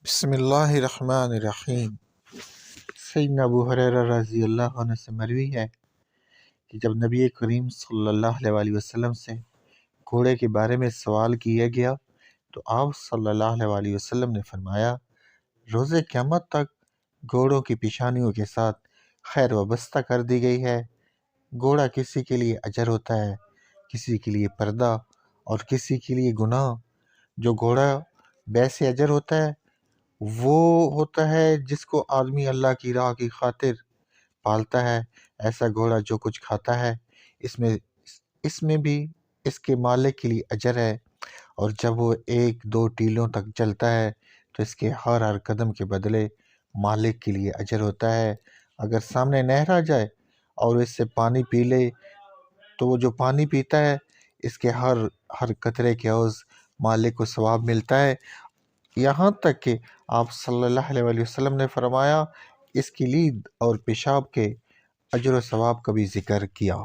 بسم اللہ الرحمن الرحیم۔ سیدنا ابو ہریرہ رضی اللہ عنہ سے مروی ہے کہ جب نبی کریم صلی اللہ علیہ وآلہ وسلم سے گھوڑے کے بارے میں سوال کیا گیا تو آپ صلی اللہ علیہ وآلہ وسلم نے فرمایا، روز قیامت تک گھوڑوں کی پیشانیوں کے ساتھ خیر وابستہ کر دی گئی ہے۔ گھوڑا کسی کے لیے اجر ہوتا ہے، کسی کے لیے پردہ اور کسی کے لیے گناہ۔ جو گھوڑا بیس اجر ہوتا ہے وہ ہوتا ہے جس کو آدمی اللہ کی راہ کی خاطر پالتا ہے۔ ایسا گھوڑا جو کچھ کھاتا ہے اس میں بھی اس کے مالک کے لیے اجر ہے، اور جب وہ 1-2 ٹیلوں تک چلتا ہے تو اس کے ہر قدم کے بدلے مالک کے لیے اجر ہوتا ہے۔ اگر سامنے نہر آ جائے اور اس سے پانی پی لے تو وہ جو پانی پیتا ہے اس کے ہر قطرے کے عوض مالک کو ثواب ملتا ہے، یہاں تک کہ آپ صلی اللہ علیہ وآلہ وسلم نے فرمایا اس کی لید اور پیشاب کے اجر و ثواب کا بھی ذکر کیا۔